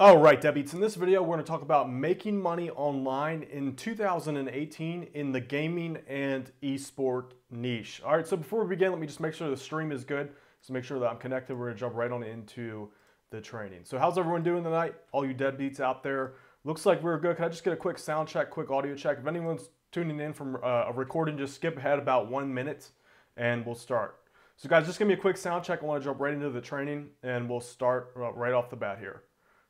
All right, Deadbeats. In this video, we're going to talk about making money online in 2018 in the gaming and esport niche. All right, so before we begin, let me just make sure the stream is good. So make sure that I'm connected. We're going to jump right on into the training. So how's everyone doing tonight? All you Deadbeats out there. Looks like we're good. Can I just get a quick sound check, quick audio check? If anyone's tuning in from a recording, just skip ahead about 1 minute and we'll start. So guys, just give me a quick sound check. I want to jump right into the training and we'll start right off the bat here.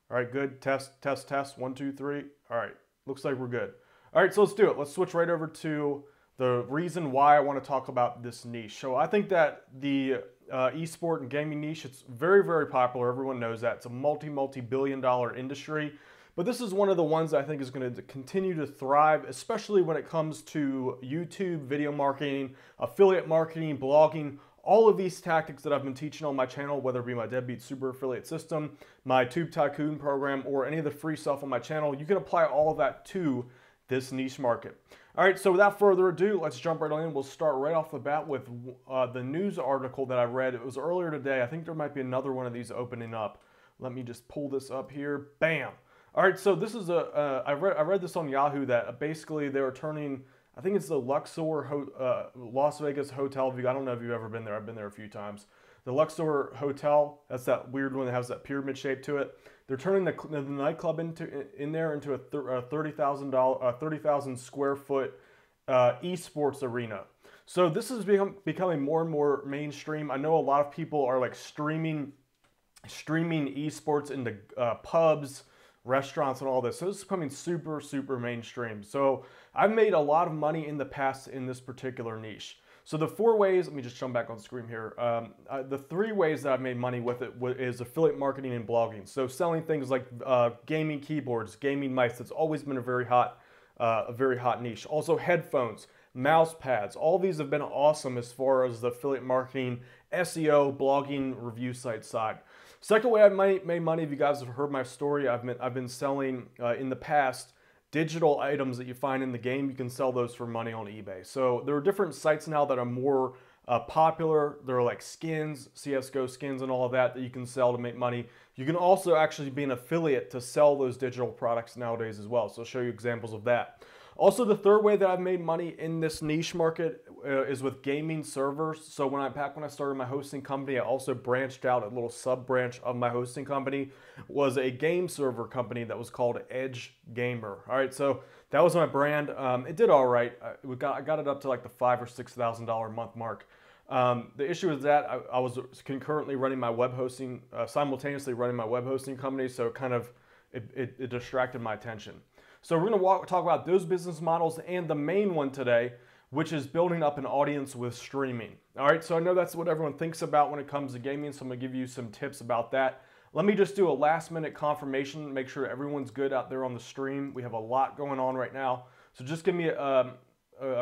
All right, good. Test, test, test. 1, 2, 3. All right, looks like we're good. All right, so let's do it. Let's switch right over to the reason why I want to talk about this niche. So I think that the esport and gaming niche, it's very, very popular. Everyone knows that. It's a multi-billion-dollar industry. But this is one of the ones I think is going to continue to thrive, especially when it comes to YouTube, video marketing, affiliate marketing, blogging, all of these tactics that I've been teaching on my channel, whether it be my Deadbeat Super Affiliate System, my Tube Tycoon program, or any of the free stuff on my channel, you can apply all of that to this niche market. All right, so without further ado, let's jump right on in. We'll start right off the bat with the news article that I read. It was earlier today. I think there might be another one of these opening up. Let me just pull this up here. Bam. All right, so this is I read this on Yahoo that basically they were turning, I think it's the Luxor Las Vegas Hotel. I don't know if you've ever been there. I've been there a few times. The Luxor Hotel, that's that weird one that has that pyramid shape to it. They're turning the nightclub in there into a 30,000 square foot esports arena. So this is becoming more and more mainstream. I know a lot of people are like streaming esports into pubs, restaurants, and all this. So this is becoming super, super mainstream. So I've made a lot of money in the past in this particular niche. So the 4 ways, let me just jump back on the screen here. The 3 ways that I've made money with it is affiliate marketing and blogging. So selling things like gaming keyboards, gaming mice. That's always been a very hot niche. Also headphones, mouse pads. All these have been awesome as far as the affiliate marketing, SEO, blogging, review site side. Second way I've made money, if you guys have heard my story, I've been selling in the past digital items that you find in the game. You can sell those for money on eBay. So there are different sites now that are more popular. There are like skins, CSGO skins and all of that you can sell to make money. You can also actually be an affiliate to sell those digital products nowadays as well. So I'll show you examples of that. Also, the third way that I've made money in this niche market is with gaming servers. So when I started my hosting company, I also branched out. A little sub branch of my hosting company was a game server company that was called Edge Gamer. All right, so that was my brand. It did all right. I got it up to like the $5,000 or $6,000 a month mark. The issue is that I was concurrently running my web hosting, simultaneously running my web hosting company, so it distracted my attention. So we're going to talk about those business models and the main one today, which is building up an audience with streaming. All right, so I know that's what everyone thinks about when it comes to gaming, so I'm going to give you some tips about that. Let me just do a last minute confirmation, make sure everyone's good out there on the stream. We have a lot going on right now. So just give me a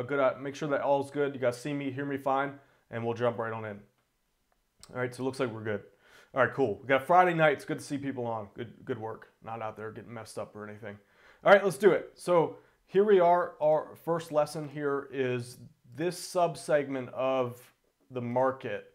good, make sure that all's good. You guys see me, hear me fine, and we'll jump right on in. All right, so it looks like we're good. All right, cool. We got Friday night. It's good to see people on. Good work. Not out there getting messed up or anything. All right, let's do it. So here we are. Our first lesson here is this sub-segment of the market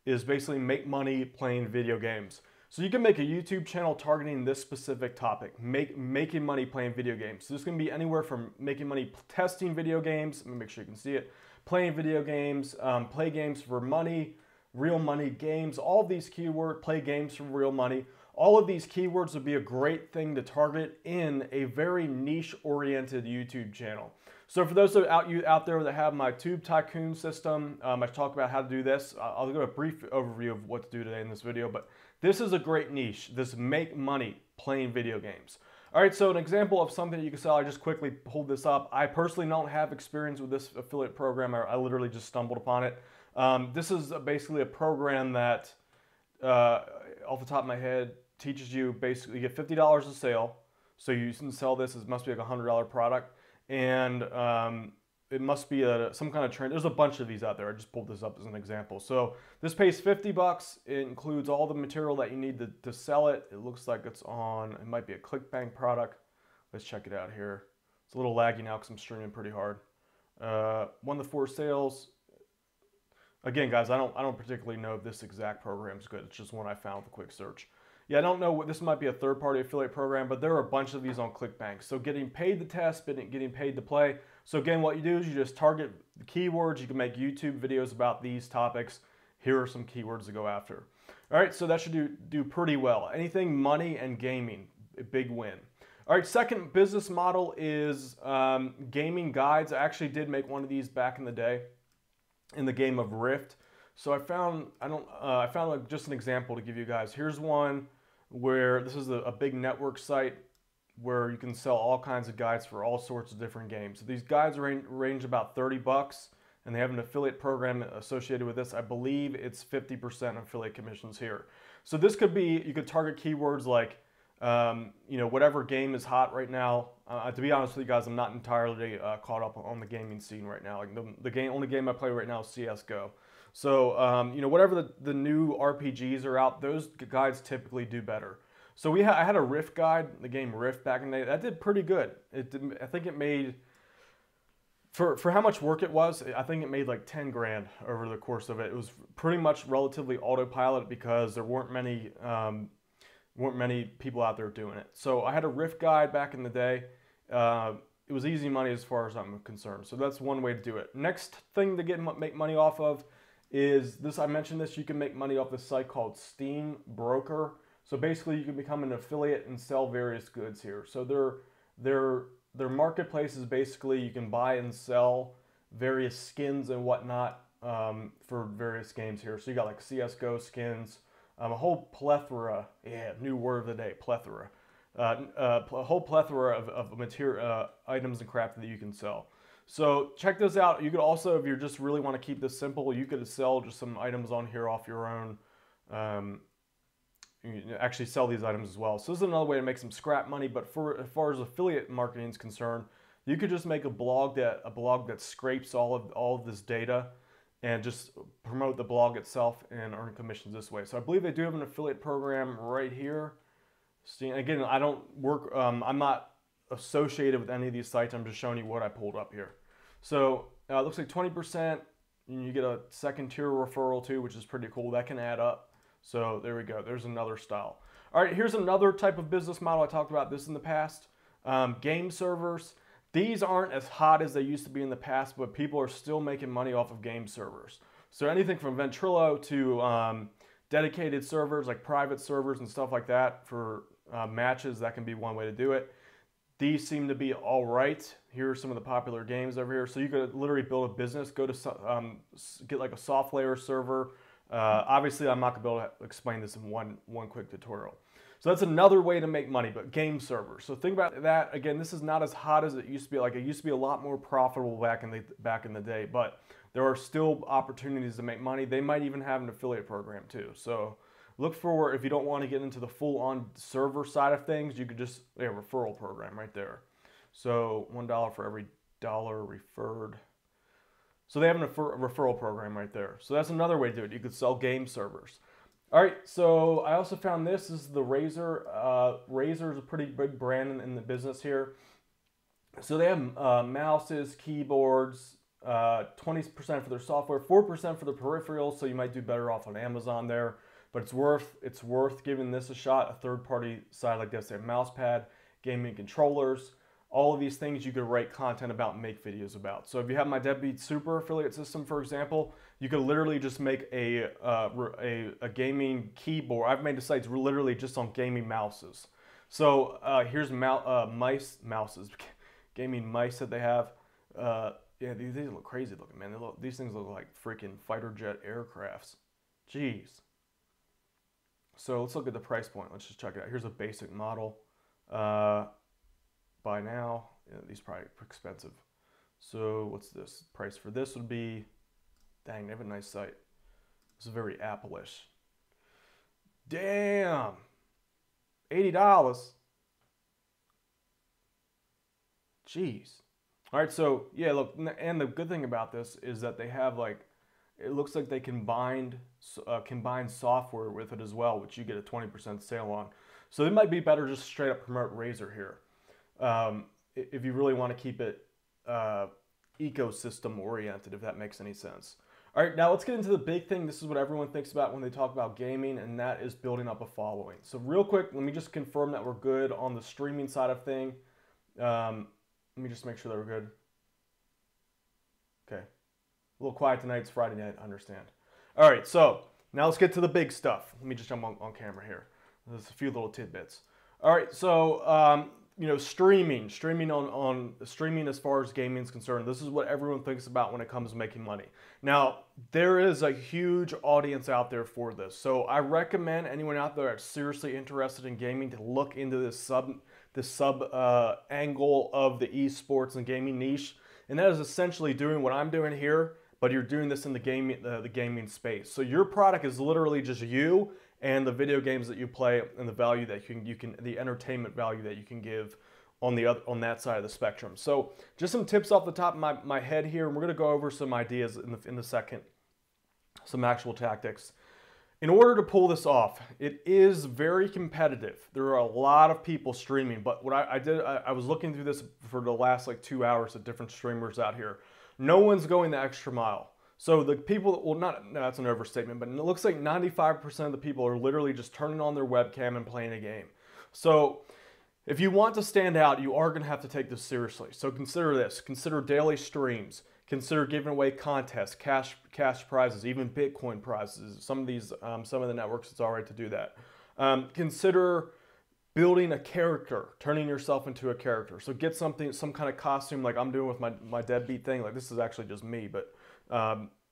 is basically make money playing video games. So you can make a YouTube channel targeting this specific topic, making money playing video games. So this can be anywhere from making money testing video games, let me make sure you can see it, playing video games, play games for money, real money games, all these keywords, play games for real money. All of these keywords would be a great thing to target in a very niche-oriented YouTube channel. So for those out there that have my Tube Tycoon system, I talk about how to do this. I'll give a brief overview of what to do today in this video, but this is a great niche, this make money playing video games. All right, so an example of something that you can sell, I just quickly pulled this up. I personally don't have experience with this affiliate program. I literally just stumbled upon it. This is basically a program that, off the top of my head, teaches you basically you get $50 a sale. So you can sell this, it must be like a $100 product. And it must be some kind of trend. There's a bunch of these out there. I just pulled this up as an example. So this pays 50 bucks. It includes all the material that you need to sell it. It looks like it's on, it might be a ClickBank product. Let's check it out here. It's a little laggy now because I'm streaming pretty hard. 1 to 4 sales. Again, guys, I don't particularly know if this exact program is good. It's just one I found with a quick search. Yeah, I don't know what this might be a third-party affiliate program, but there are a bunch of these on ClickBank. So getting paid to test, getting paid to play. So again, what you do is you just target the keywords. You can make YouTube videos about these topics. Here are some keywords to go after. All right, so that should do pretty well. Anything money and gaming, a big win. All right, second business model is gaming guides. I actually did make one of these back in the day in the game of Rift. So I found like just an example to give you guys. Here's one where this is a big network site where you can sell all kinds of guides for all sorts of different games. So these guides range about 30 bucks, and they have an affiliate program associated with this. I believe it's 50% affiliate commissions here. So this could be, you could target keywords like, you know, whatever game is hot right now. To be honest with you guys, I'm not entirely caught up on the gaming scene right now. Like only game I play right now is CS:GO. So, you know, whatever the new RPGs are out, those guides typically do better. So I had a Rift guide, the game Rift back in the day. That did pretty good. I think it made, for how much work it was, I think it made like 10 grand over the course of it. It was pretty much relatively autopilot because there weren't many people out there doing it. So I had a Rift guide back in the day. It was easy money as far as I'm concerned. So that's one way to do it. Next thing to make money off of is this. I mentioned this. You can make money off this site called Steam Broker. So basically, you can become an affiliate and sell various goods here. So their marketplace is basically you can buy and sell various skins and whatnot for various games here. So you got like CS:GO skins, a whole plethora. Yeah, new word of the day, plethora. A whole plethora of material items and crap that you can sell. So check those out. You could also, if you just really want to keep this simple, you could sell just some items on here off your own. You can actually sell these items as well. So this is another way to make some scrap money. But as far as affiliate marketing is concerned, you could just make a blog that scrapes all of this data and just promote the blog itself and earn commissions this way. So I believe they do have an affiliate program right here. Again, I don't work. I'm not associated with any of these sites. I'm just showing you what I pulled up here. So it looks like 20%. You get a second tier referral too, which is pretty cool. That can add up. So there we go. There's another style. All right, here's another type of business model. I talked about this in the past. Game servers. These aren't as hot as they used to be in the past, but people are still making money off of game servers. So anything from Ventrilo to dedicated servers, like private servers and stuff like that for matches, that can be one way to do it. These seem to be all right. Here are some of the popular games over here. So you could literally build a business, go to get like a soft layer server. Obviously, I'm not gonna be able to explain this in one quick tutorial. So that's another way to make money, but game servers. So think about that. Again, this is not as hot as it used to be. Like it used to be a lot more profitable back in the day, but there are still opportunities to make money. They might even have an affiliate program too. So look for, if you don't want to get into the full-on server side of things, you could just, referral program right there. So $1 for every dollar referred. So they have a referral program right there. So that's another way to do it. You could sell game servers. All right, so I also found this is the Razer. Razer is a pretty big brand in the business here. So they have mouses, keyboards, 20% for their software, 4% for the peripherals. So you might do better off on Amazon there. But it's worth giving this a shot. A third-party site like this, they have mouse pad, gaming controllers, all of these things you could write content about and make videos about. So if you have my Deadbeat Super affiliate system, for example, you could literally just make a gaming keyboard. I've made the sites literally just on gaming mouses. So here's mouses, gaming mice that they have. Yeah, these look crazy looking, man. These things look like freaking fighter jet aircrafts. Jeez. So let's look at the price point. Let's just check it out. Here's a basic model. Buy now. Yeah, these are probably expensive. So what's this? Price for this would be, dang, they have a nice site. This is very Apple-ish. Damn. $80. Jeez. All right, so yeah, look, and the good thing about this is that they have like, it looks like they combine software with it as well, which you get a 20% sale on. So it might be better just straight up promote Razer here. If you really want to keep it ecosystem oriented, if that makes any sense. All right, now let's get into the big thing. This is what everyone thinks about when they talk about gaming, and that is building up a following. So real quick, let me just confirm that we're good on the streaming side of thing. Let me just make sure that we're good. Okay. A little quiet tonight. It's Friday night, I understand. All right, so now let's get to the big stuff. Let me just jump on camera here. There's a few little tidbits. All right, so you know, streaming as far as gaming is concerned, this is what everyone thinks about when it comes to making money. Now, there is a huge audience out there for this, so I recommend anyone out there that's seriously interested in gaming to look into this sub angle of the esports and gaming niche, and that is essentially doing what I'm doing here, but you're doing this in the gaming space. So your product is literally just you and the video games that you play and the value that the entertainment value that you can give on that side of the spectrum. So just some tips off the top of my head here, and we're gonna go over some ideas in the second, some actual tactics. In order to pull this off, it is very competitive. There are a lot of people streaming, but what I was looking through this for the last like 2 hours of different streamers out here. No one's going the extra mile. So the people, well, no, that's an overstatement, but it looks like 95% of the people are literally just turning on their webcam and playing a game. So if you want to stand out, you are going to have to take this seriously. So consider this. Consider daily streams. Consider giving away contests, cash prizes, even Bitcoin prizes. Some of the networks, it's all right to do that. Consider building a character, turning yourself into a character. So get some kind of costume like I'm doing with my deadbeat thing. Like this is actually just me, but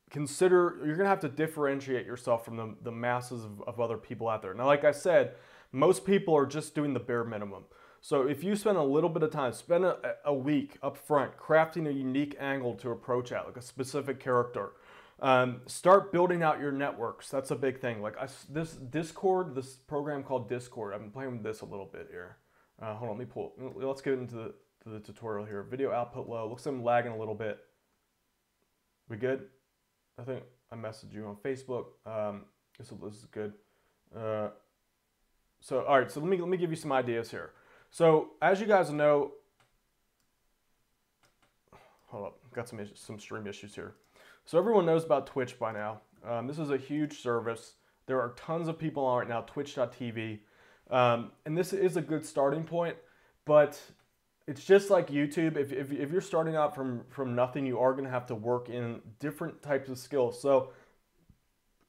consider you're gonna have to differentiate yourself from the masses of other people out there. Now, like I said, most people are just doing the bare minimum. So if you spend a little bit of time, spend a week up front crafting a unique angle to approach at, like a specific character. Start building out your networks. That's a big thing. Like this program called Discord, I've been playing with this a little bit here. Hold on, let's get into the tutorial here. Video output low. Looks like I'm lagging a little bit. We good? I think I messaged you on Facebook. This is good. So all right, so let me give you some ideas here. So as you guys know, hold up, got some stream issues here. So everyone knows about Twitch by now. This is a huge service. There are tons of people on right now, twitch.tv. And this is a good starting point, but it's just like YouTube. If you're starting out from nothing, you are gonna have to work in different types of skills. So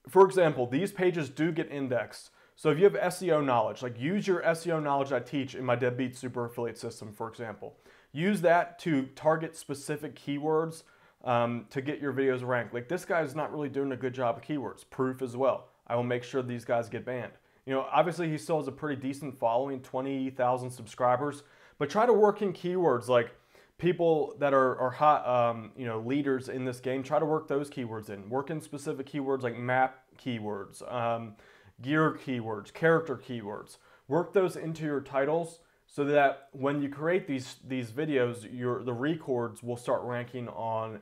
for example, these pages do get indexed. So if you have SEO knowledge, like use your SEO knowledge I teach in my Deadbeat Super Affiliate System, for example. Use that to target specific keywords to get your videos ranked. Like this guy's not really doing a good job of keywords. Proof as well. I will make sure these guys get banned. You know, obviously he still has a pretty decent following, 20,000 subscribers, but try to work in keywords like people that are hot, you know, leaders in this game. Try to work those keywords in. Work in specific keywords like map keywords, gear keywords, character keywords. Work those into your titles so that when you create these videos, the records will start ranking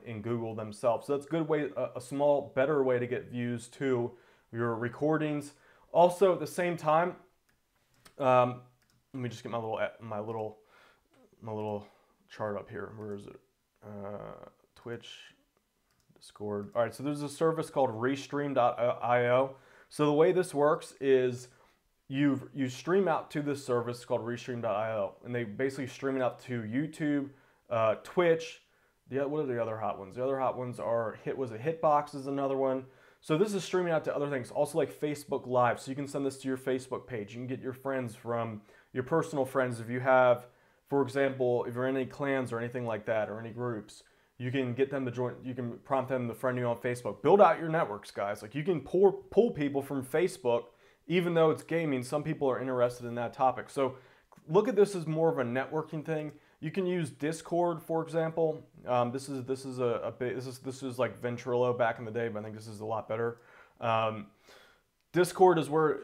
in Google themselves. So that's a good way, a small, better way to get views to your recordings. Also, at the same time, let me just get my little chart up here. Where is it? Twitch, Discord. All right, so there's a service called Restream Io. So the way this works is you stream out to this service called Restream Io, and they basically stream it out to YouTube, Twitch. What are the other hot ones? The other hot ones are Hitbox is another one. So this is streaming out to other things, also like Facebook Live. So you can send this to your Facebook page. You can get your friends from your personal friends. If you have, for example, if you're in any clans or anything like that, or any groups, you can get them to join. You can prompt them to friend you on Facebook. Build out your networks, guys. Like you can pull people from Facebook, even though it's gaming. Some people are interested in that topic. So look at this as more of a networking thing. You can use Discord, for example. This is like Ventrilo back in the day, but I think this is a lot better. Discord is where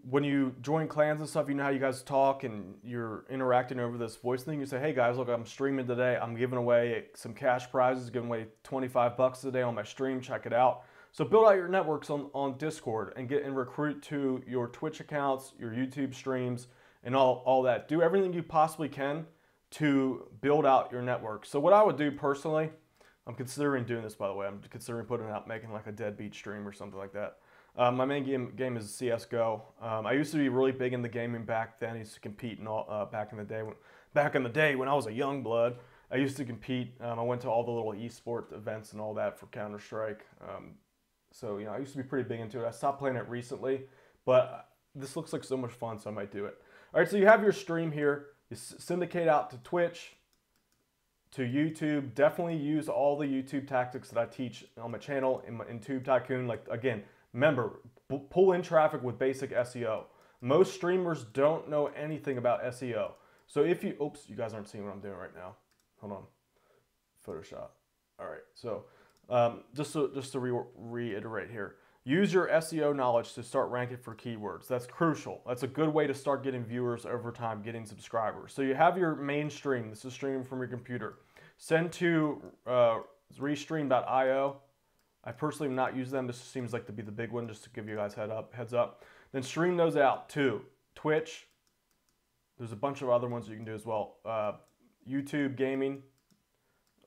when you join clans and stuff, you know how you guys talk and you're interacting over this voice thing. You say, hey guys, look, I'm streaming today. I'm giving away some cash prizes, giving away 25 bucks a day on my stream. Check it out. So build out your networks on Discord and recruit to your Twitch accounts, your YouTube streams, and all that. Do everything you possibly can to build out your network. So what I would do personally, I'm considering doing this, by the way. I'm considering putting out, making like a deadbeat stream or something like that. My main game is CS:GO. I used to be really big in the gaming back then. I used to compete and all back in the day when I was a young blood. I used to compete. I went to all the little eSport events and all that for Counter-Strike. So I used to be pretty big into it. I stopped playing it recently, but this looks like so much fun, so I might do it. All right, so you have your stream here. You syndicate out to Twitch, to YouTube. Definitely use all the YouTube tactics that I teach on my channel in Tube Tycoon. Like, again, remember, pull in traffic with basic SEO. Most streamers don't know anything about SEO. So if you, oops, you guys aren't seeing what I'm doing right now. Hold on, Photoshop. All right, so just to reiterate here, use your SEO knowledge to start ranking for keywords. That's crucial. That's a good way to start getting viewers over time, getting subscribers. So you have your main stream. This is streaming from your computer. Send to Restream Io. I personally have not used them. This seems like to be the big one, just to give you guys heads up. Then stream those out to Twitch. There's a bunch of other ones you can do as well. YouTube gaming.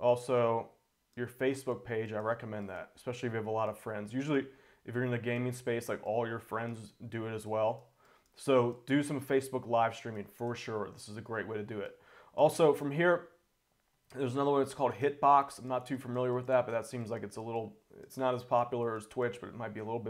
Also, your Facebook page, I recommend that, especially if you have a lot of friends. Usually, if you're in the gaming space, like all your friends do it as well. So do some Facebook live streaming for sure. This is a great way to do it. Also, from here, there's another one that's called Hitbox. I'm not too familiar with that, but that seems like it's not as popular as Twitch, but it might be a little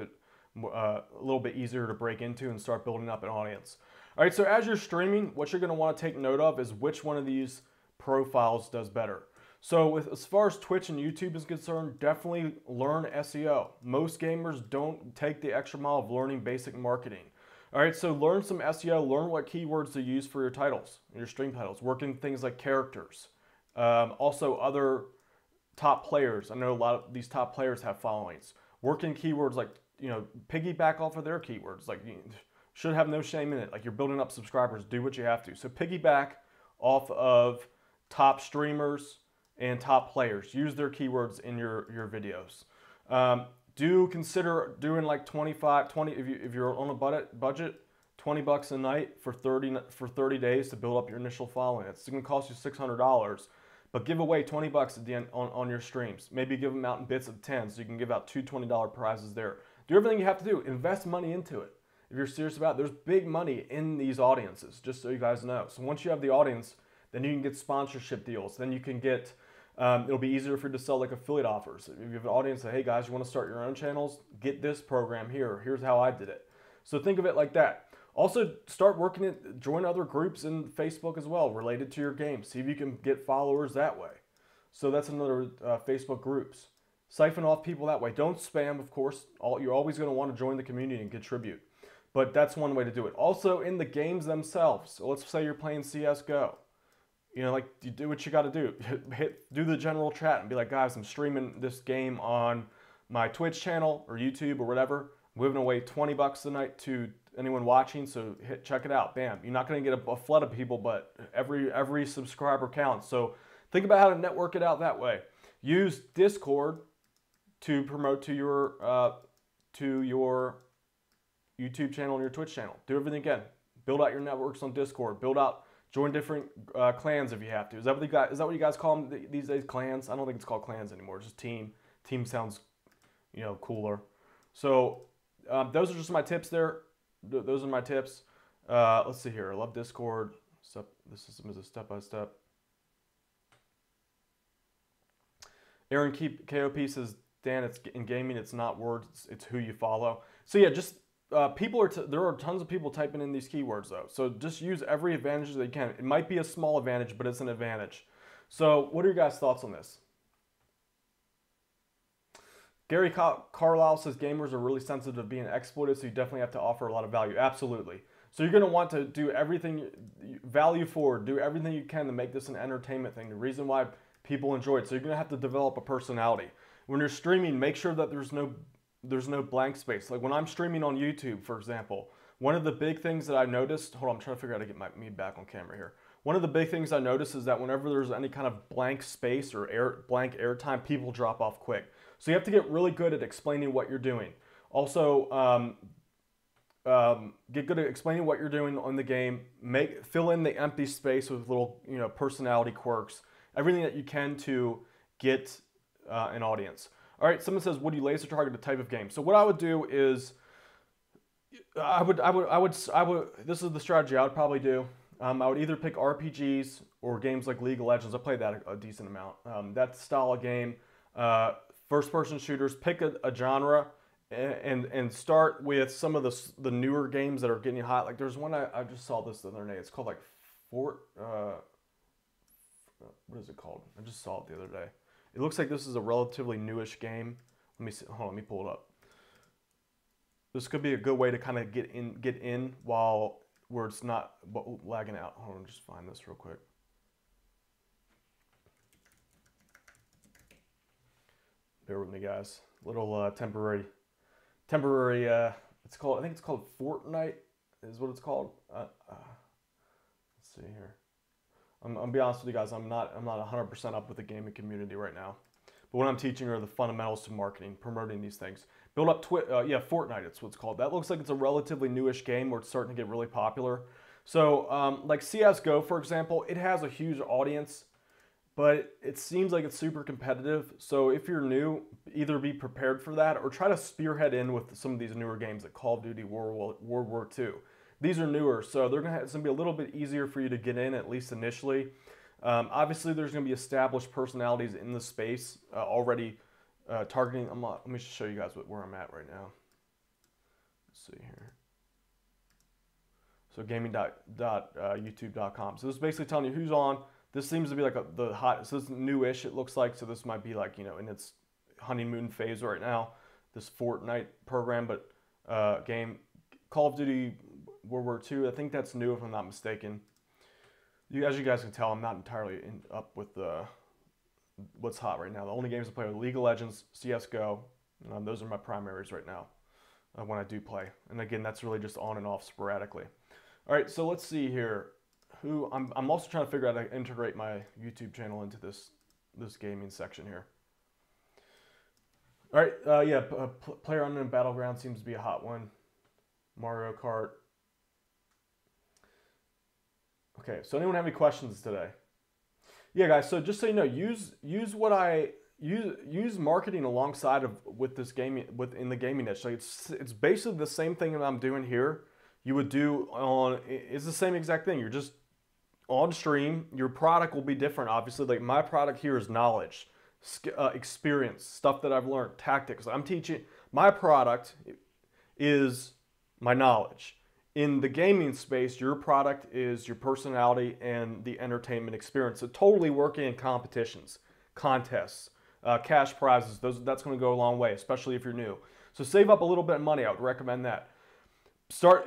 bit easier to break into and start building up an audience. All right, so as you're streaming, what you're gonna wanna take note of is which one of these profiles does better. So as far as Twitch and YouTube is concerned, definitely learn SEO. Most gamers don't take the extra mile of learning basic marketing. All right, so learn some SEO, learn what keywords to use for your titles, your stream titles, working things like characters. Also other top players. I know a lot of these top players have followings. Working keywords like, piggyback off of their keywords. Like, you should have no shame in it. Like, you're building up subscribers, do what you have to. So piggyback off of top streamers and top players. Use their keywords in your videos. Do consider doing like 20 if you're on a budget, $20 a night for 30 days to build up your initial following. It's going to cost you $600, but give away $20 at the end on your streams. Maybe give them out in bits of 10, so you can give out two $20 prizes there. Do everything you have to do. Invest money into it. If you're serious about it, there's big money in these audiences, just so you guys know. So once you have the audience, then you can get sponsorship deals. Then you can get, it'll be easier for you to sell like affiliate offers. If you have an audience that, hey guys, you want to start your own channels, get this program here. Here's how I did it. So think of it like that. Also, start working it, join other groups in Facebook as well related to your game. See if you can get followers that way. So that's another Facebook groups. Siphon off people that way. Don't spam, of course. You're always going to want to join the community and contribute. But that's one way to do it. Also, in the games themselves. So let's say you're playing CS:GO. You do what you got to do. Do the general chat and be like, guys, I'm streaming this game on my Twitch channel or YouTube or whatever. I'm giving away $20 a night to anyone watching, so check it out. Bam. You're not going to get a flood of people, but every subscriber counts. So think about how to network it out that way. Use Discord to promote to your YouTube channel and your Twitch channel. Do everything again. Build out your networks on Discord. Join different clans if you have to. Is that what you guys call them these days? Clans? I don't think it's called clans anymore. It's just team. Team sounds, cooler. So those are just my tips there. Those are my tips. Let's see here. I love Discord. This system is a step-by-step. Aaron KOP says, Dan, it's in gaming, it's not words, it's who you follow. So yeah, just there are tons of people typing in these keywords though. So just use every advantage that you can. It might be a small advantage, but it's an advantage. So what are your guys' thoughts on this? Gary Carlisle says gamers are really sensitive to being exploited, so you definitely have to offer a lot of value. Absolutely. So you're going to want to do everything, value forward, do everything you can to make this an entertainment thing. The reason why people enjoy it. So you're going to have to develop a personality. When you're streaming, make sure that there's no blank space. Like when I'm streaming on YouTube, for example, one of the big things that I noticed, hold on, I'm trying to figure out how to get me back on camera here. One of the big things I noticed is that whenever there's any kind of blank space or blank airtime, people drop off quick. So you have to get really good at explaining what you're doing. Also, get good at explaining what you're doing on the game. Fill in the empty space with little, personality quirks. Everything that you can to get an audience. All right, someone says, would you laser target a type of game? So what I would do is, this is the strategy I would probably do. I would either pick RPGs or games like League of Legends. I played that a decent amount. That style of game, first-person shooters. Pick a genre and start with some of the newer games that are getting hot. Like there's one I just saw this the other day. It's called like what is it called? I just saw it the other day. It looks like this is a relatively newish game. Let me see. Hold on, let me pull it up. This could be a good way to kind of get in while where it's not lagging out. Hold on, just find this real quick. Bear with me, guys. Little temporary. It's called. I think it's called Fortnite. Is what it's called. Let's see here. I'm gonna be honest with you guys. I'm not 100% up with the gaming community right now. But what I'm teaching are the fundamentals to marketing, promoting these things. Build up Fortnite, it's what's called. That looks like it's a relatively newish game where it's starting to get really popular. So like CSGO, for example, it has a huge audience, but it seems like it's super competitive. So if you're new, either be prepared for that or try to spearhead in with some of these newer games like Call of Duty, World War II. These are newer, so it's going to be a little bit easier for you to get in, at least initially. Obviously, there's going to be established personalities in the space already targeting. Let me just show you guys where I'm at right now. Let's see here. So gaming.youtube.com. So this is basically telling you who's on. This seems to be like the hot. So this is newish. It looks like. So this might be like in its honeymoon phase right now. This Fortnite program, but game Call of Duty World War II. I think that's new if I'm not mistaken. As you guys can tell, I'm not entirely up with what's hot right now. The only games I play are League of Legends, CSGO. Those are my primaries right now when I do play. And again, that's really just on and off sporadically. All right, so let's see here. I'm also trying to figure out how to integrate my YouTube channel into this gaming section here. All right, PlayerUnknown Battleground seems to be a hot one. Mario Kart. Okay, so anyone have any questions today? Yeah, guys. So just so you know, use marketing alongside with this gaming in the gaming niche. Like it's basically the same thing that I'm doing here. You would do on. It's the same exact thing. You're just on stream. Your product will be different, obviously. Like my product here is knowledge, experience, stuff that I've learned, tactics. I'm teaching. My product is my knowledge. In the gaming space, your product is your personality and the entertainment experience. So totally working in competitions, contests, cash prizes. That's going to go a long way, especially if you're new. So save up a little bit of money. I would recommend that.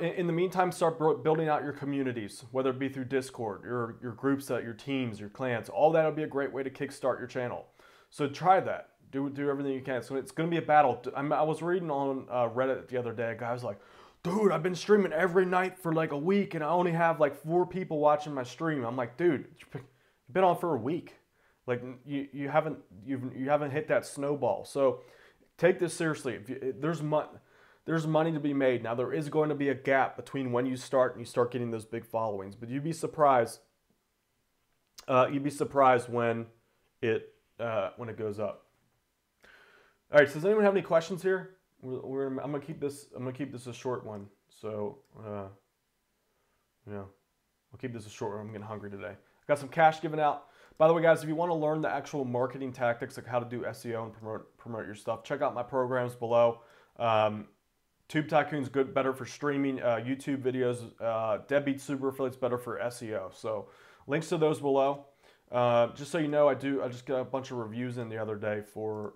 In the meantime, start building out your communities, whether it be through Discord, your groups, your teams, your clans. All that would be a great way to kickstart your channel. So try that. Do everything you can. So it's going to be a battle. I was reading on Reddit the other day. A guy was like, dude, I've been streaming every night for like a week and I only have like 4 people watching my stream. I'm like, dude, you've been on for a week. Like you haven't hit that snowball. So take this seriously. There's money to be made. Now there is going to be a gap between when you start and you start getting those big followings, but you'd be surprised. You'd be surprised when it goes up. All right. So does anyone have any questions here? I'm gonna keep this a short one. So I'll keep this a short one. I'm getting hungry today. I've got some cash given out. By the way, guys, if you want to learn the actual marketing tactics, like how to do SEO and promote your stuff, check out my programs below. Tube Tycoon's better for streaming YouTube videos. Deadbeat Super Affiliate's better for SEO. So links to those below. Just so you know, I just got a bunch of reviews in the other day for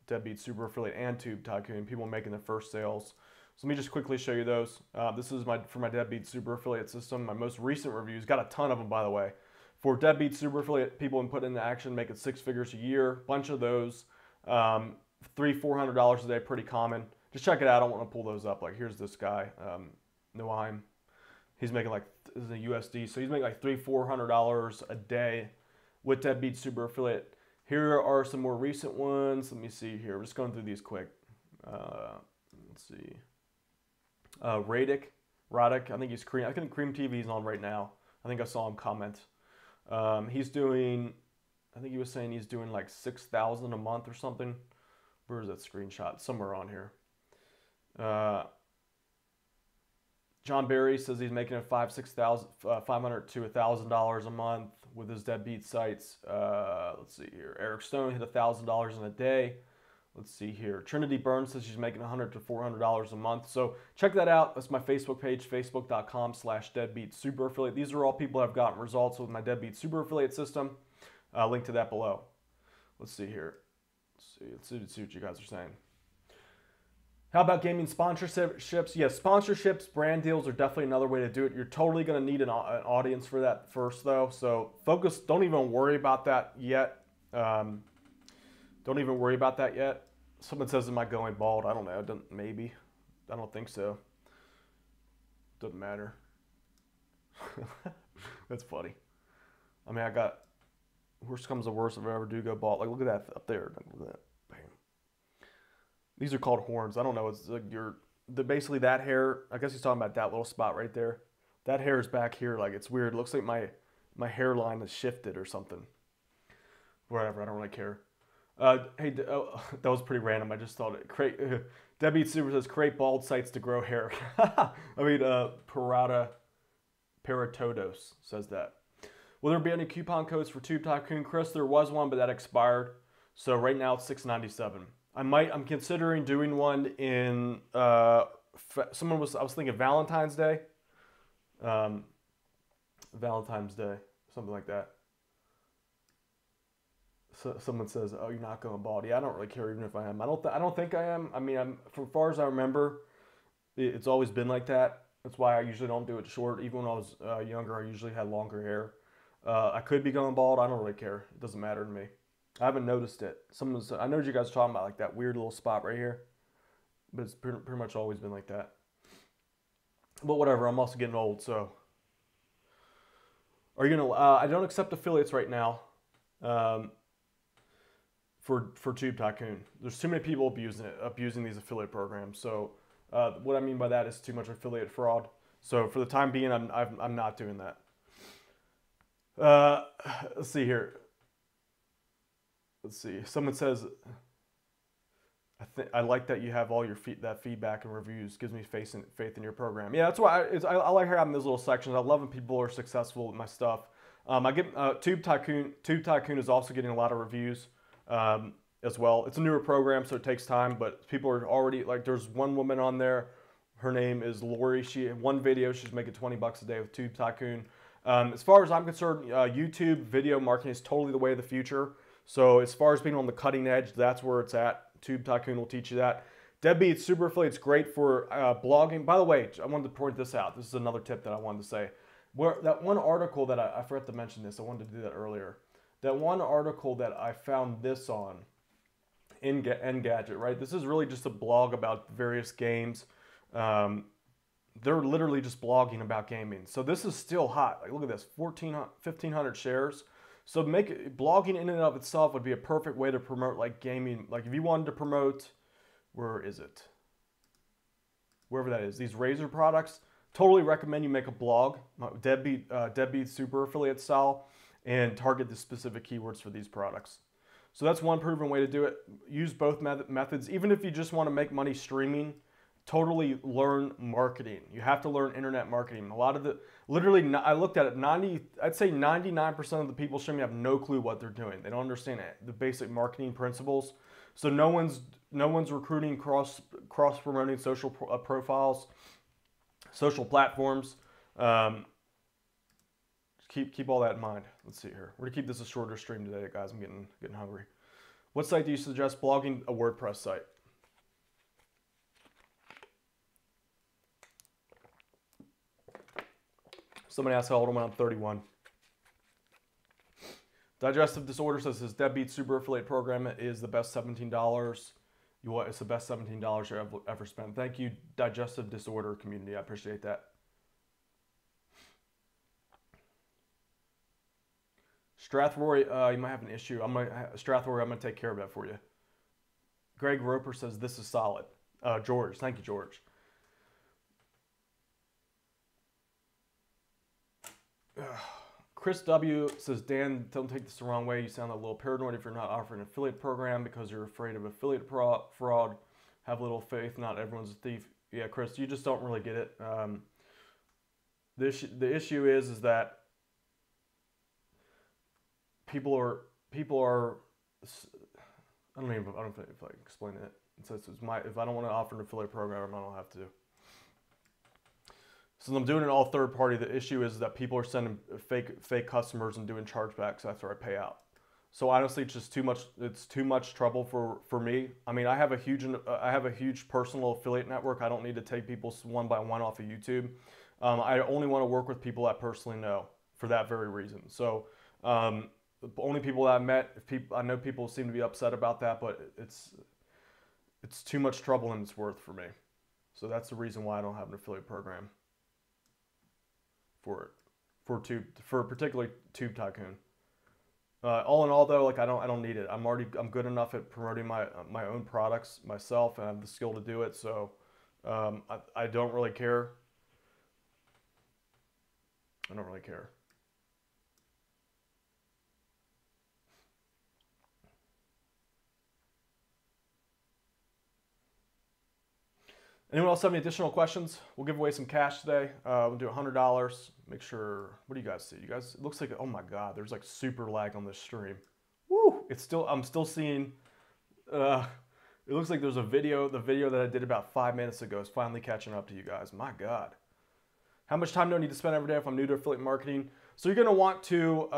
Deadbeat Super Affiliate and Tube Tycoon, people making their first sales. So let me just quickly show you those. This is for my Deadbeat Super Affiliate system. My most recent reviews, got a ton of them by the way. For Deadbeat Super Affiliate, people have put into action, making 6 figures a year. Bunch of those, $300-400 a day, pretty common. Just check it out. I don't want to pull those up. Like here's this guy, Noaim. He's making like, this is a USD, so he's making like $300-400 a day with Deadbeat Super Affiliate. Here are some more recent ones. Let me see here. We're just going through these quick. Let's see. Radic, I think he's Cream. I think Cream TV is on right now. I think I saw him comment. He's doing I think he was saying he's doing like 6,000 a month or something. Where is that screenshot? Somewhere on here. John Barry says he's making it $500 to $1,000 a month with his deadbeat sites. Let's see here. Eric Stone hit $1,000 in a day. Let's see here. Trinity Burns says she's making $100 to $400 a month. So check that out. That's my Facebook page, facebook.com/deadbeat super affiliate. These are all people that have gotten results with my deadbeat super affiliate system. Link to that below. Let's see here. Let's see what you guys are saying. How about gaming sponsorships? Yes, sponsorships, brand deals are definitely another way to do it. You're totally going to need an audience for that first, though. So focus. Don't even worry about that yet. Don't even worry about that yet. Someone says, am I going bald? I don't know. Maybe. I don't think so. Doesn't matter. That's funny. I mean, I got, worst comes to worst if I ever do go bald. Like, look at that up there. Look at that. Bam. These are called horns. I don't know. It's like basically that hair. I guess he's talking about that little spot right there. That hair is back here. Like, it's weird. It looks like my hairline has shifted or something. Whatever. I don't really care. Hey, that was pretty random. I just thought it. Debbie Super says, create bald sites to grow hair. I mean, Paratodos says that. Will there be any coupon codes for Tube Tycoon? Chris, there was one, but that expired. So right now it's $6.97. I'm considering doing one in, I was thinking Valentine's Day. Valentine's Day, something like that. So someone says, "Oh, you're not going bald." Yeah, I don't really care even if I am. I don't think I am. I mean, from far as I remember, it's always been like that. That's why I usually don't do it short. Even when I was younger, I usually had longer hair. I could be going bald. I don't really care. It doesn't matter to me. I haven't noticed it. I know you guys are talking about like that weird little spot right here, but it's pretty much always been like that. But whatever. I'm also getting old, so. Are you gonna? I don't accept affiliates right now. For Tube Tycoon. There's too many people abusing these affiliate programs. So what I mean by that is too much affiliate fraud. So for the time being, I'm not doing that. Let's see here. Let's see. Someone says, I like that you have all your feedback and reviews. Gives me faith in your program. Yeah, that's why I like having those little sections. I love when people are successful with my stuff. I get Tube Tycoon. Tube Tycoon is also getting a lot of reviews. As well. It's a newer program, so it takes time, but people are already, like, there's one woman on there. Her name is Lori. She had one video. She's making $20 a day with Tube Tycoon. As far as I'm concerned, YouTube video marketing is totally the way of the future. So as far as being on the cutting edge, that's where it's at. Tube Tycoon will teach you that. Deadbeat Super Affiliate's great for blogging. By the way, I wanted to point this out. This is another tip that I wanted to say. That one article that I forgot to mention this. I wanted to do that earlier. That one article that I found this on Engadget, right? This is really just a blog about various games. They're literally just blogging about gaming. So this is still hot. Like, look at this, 1,500 shares. So blogging in and of itself would be a perfect way to promote like gaming. Like if you wanted to promote, where is it? Wherever that is, these Razer products. Totally recommend you make a blog, Deadbeat Super Affiliate style, and target the specific keywords for these products. So that's one proven way to do it. Use both methods. Even if you just want to make money streaming, totally learn marketing. You have to learn internet marketing. A lot of literally, I looked at it, I'd say 99% of the people streaming have no clue what they're doing. They don't understand the basic marketing principles. So no one's recruiting cross-promoting social profiles, social platforms. Keep all that in mind. Let's see here. We're gonna keep this a shorter stream today, guys. I'm getting hungry. What site do you suggest blogging? A WordPress site. Somebody asked how old am I? I'm 31. Digestive Disorder says his Deadbeat Super Affiliate program is the best $17. It's the best $17 you ever spent. Thank you, Digestive Disorder community. I appreciate that. Strathroy, you might have an issue. Strathroy, I'm gonna take care of that for you. Greg Roper says this is solid. George, thank you, George. Chris W says, Dan, don't take this the wrong way. You sound a little paranoid if you're not offering an affiliate program because you're afraid of affiliate fraud. Have little faith. Not everyone's a thief. Yeah, Chris, you just don't really get it. The issue is that people are. I don't know if I can explain it. It says if I don't want to offer an affiliate program, I don't have to. Since I'm doing it all third party, the issue is that people are sending fake customers and doing chargebacks after I pay out. So honestly, it's just too much. It's too much trouble for me. I mean, I have a huge personal affiliate network. I don't need to take people one by one off of YouTube. I only want to work with people I personally know for that very reason. So the only people that I met, I know people seem to be upset about that, but it's too much trouble and it's worth for me. So that's the reason why I don't have an affiliate program for particularly Tube Tycoon. All in all, though, like I don't need it. I'm good enough at promoting my own products myself, and I have the skill to do it. So I don't really care. I don't really care. Anyone else have any additional questions? We'll give away some cash today. We'll do $100. Make sure. What do you guys see? You guys, it looks like, oh my God, there's like super lag on this stream. Woo! I'm still seeing. It looks like there's a video. The video that I did about 5 minutes ago is finally catching up to you guys. My God. How much time do I need to spend every day if I'm new to affiliate marketing? So you're gonna want to.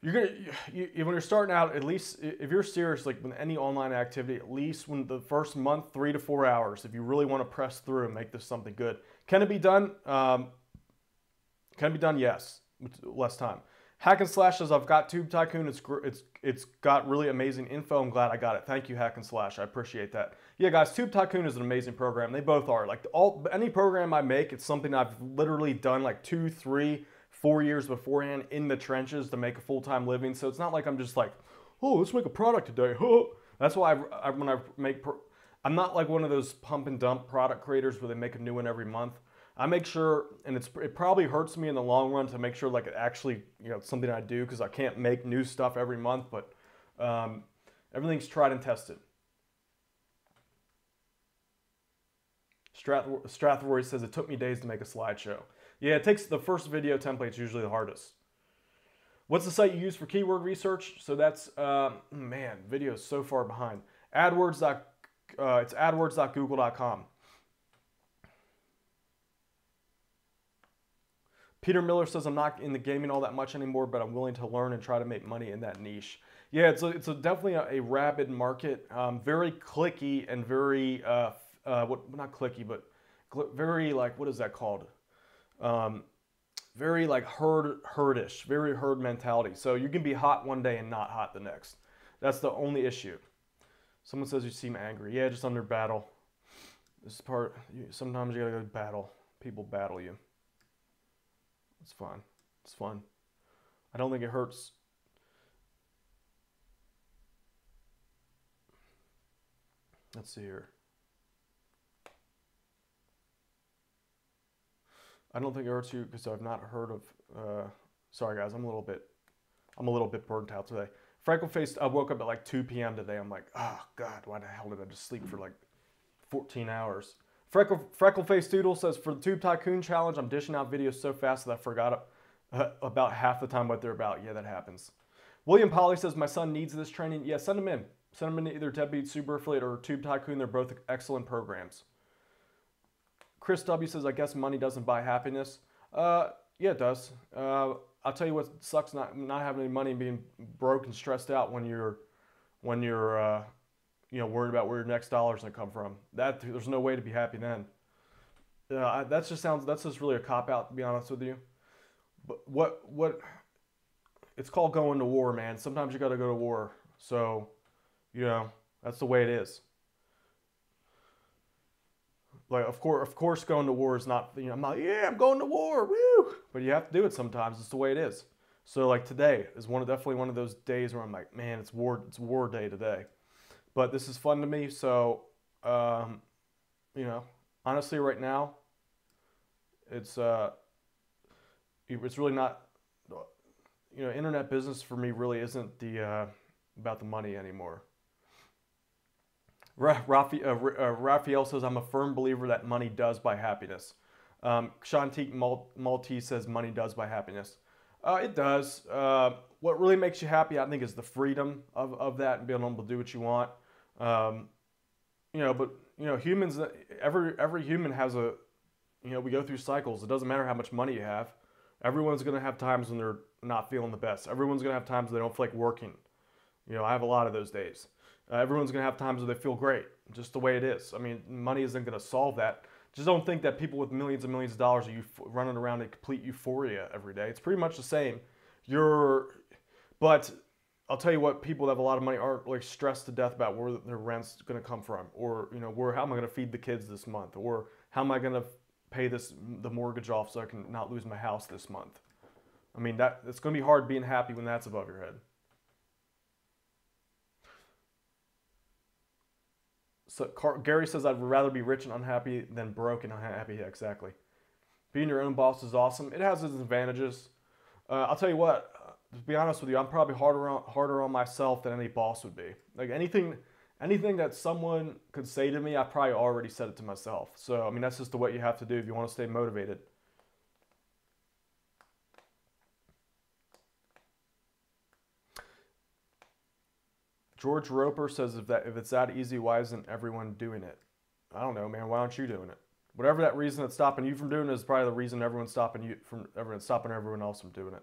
When you're starting out, at least if you're serious, like with any online activity, at least when the first month, 3 to 4 hours, if you really want to press through and make this something good. Can it be done? Can it be done? Yes, with less time. Hack and Slash says, I've got Tube Tycoon. It's got really amazing info. I'm glad I got it. Thank you, Hack and Slash. I appreciate that. Yeah, guys, Tube Tycoon is an amazing program. They both are. Like any program I make, it's something I've literally done like 2, 3, 4 years beforehand in the trenches to make a full-time living. So it's not like I'm just like, oh, let's make a product today. That's why I'm not like one of those pump and dump product creators where they make a new one every month. I make sure, and it probably hurts me in the long run to make sure like it actually, it's something I do because I can't make new stuff every month, but everything's tried and tested. Strathroy says, it took me days to make a slideshow. Yeah, it takes the first video template's usually the hardest. What's the site you use for keyword research? So that's, man, video is so far behind. Adwords. It's adwords.google.com. Peter Miller says, I'm not in the gaming all that much anymore, but I'm willing to learn and try to make money in that niche. Yeah, it's definitely a rabid market, very clicky and very, not clicky, but very like, what is that called? Very like herdish, very herd mentality. So you can be hot one day and not hot the next. That's the only issue. Someone says you seem angry. Yeah, just under battle. This part, sometimes you gotta go battle. People battle you. It's fun. It's fun. I don't think it hurts. Let's see here. I don't think it hurts you because I've not heard of. Sorry guys, I'm a little bit burnt out today. Freckle-faced. I woke up at like 2 p.m. today. I'm like, oh God, why the hell did I just sleep for like 14 hours? Freckle-faced Doodle says, for the Tube Tycoon challenge, I'm dishing out videos so fast that I forgot about half the time what they're about. Yeah, that happens. William Polly says, my son needs this training. Yeah, send him in. Send him in either Deadbeat Super Affiliate or Tube Tycoon. They're both excellent programs. Chris W says, I guess money doesn't buy happiness. Yeah, it does. I'll tell you what sucks, not having any money and being broke and stressed out when you're worried about where your next dollar's gonna come from. There's no way to be happy then. That's just really a cop-out, to be honest with you. But what it's called going to war, man. Sometimes you gotta go to war. So, that's the way it is. Like, of course going to war is not, I'm not, yeah, I'm going to war, woo! But you have to do it sometimes. It's the way it is. So like today is definitely one of those days where I'm like, man, it's war day today. But this is fun to me, so, honestly right now, it's really not, you know, internet business for me really isn't the about the money anymore. Raphael says, I'm a firm believer that money does buy happiness. Shantique Maltese says money does buy happiness. It does. What really makes you happy, I think, is the freedom of that and being able to do what you want. You know, but you know, humans. Every human has a. You know, we go through cycles. It doesn't matter how much money you have. Everyone's going to have times when they're not feeling the best. Everyone's going to have times when they don't feel like working. You know, I have a lot of those days. Everyone's going to have times where they feel great, just the way it is. I mean, money isn't going to solve that. Just don't think that people with millions and millions of dollars are running around in complete euphoria every day. It's pretty much the same. But I'll tell you what, people that have a lot of money aren't like stressed to death about where their rent's going to come from, or you know, how am I going to feed the kids this month, or how am I going to pay the mortgage off so I can not lose my house this month. I mean, it's going to be hard being happy when that's above your head. So Gary says, I'd rather be rich and unhappy than broke and unhappy. Yeah, exactly. Being your own boss is awesome. It has its advantages. I'll tell you what, to be honest with you, I'm probably harder on myself than any boss would be. Like anything that someone could say to me, I probably already said it to myself. So, I mean, that's just what you have to do if you want to stay motivated. George Roper says, if it's that easy, why isn't everyone doing it? I don't know, man. Why aren't you doing it? Whatever that reason that's stopping you from doing it is probably the reason everyone's stopping everyone else from doing it.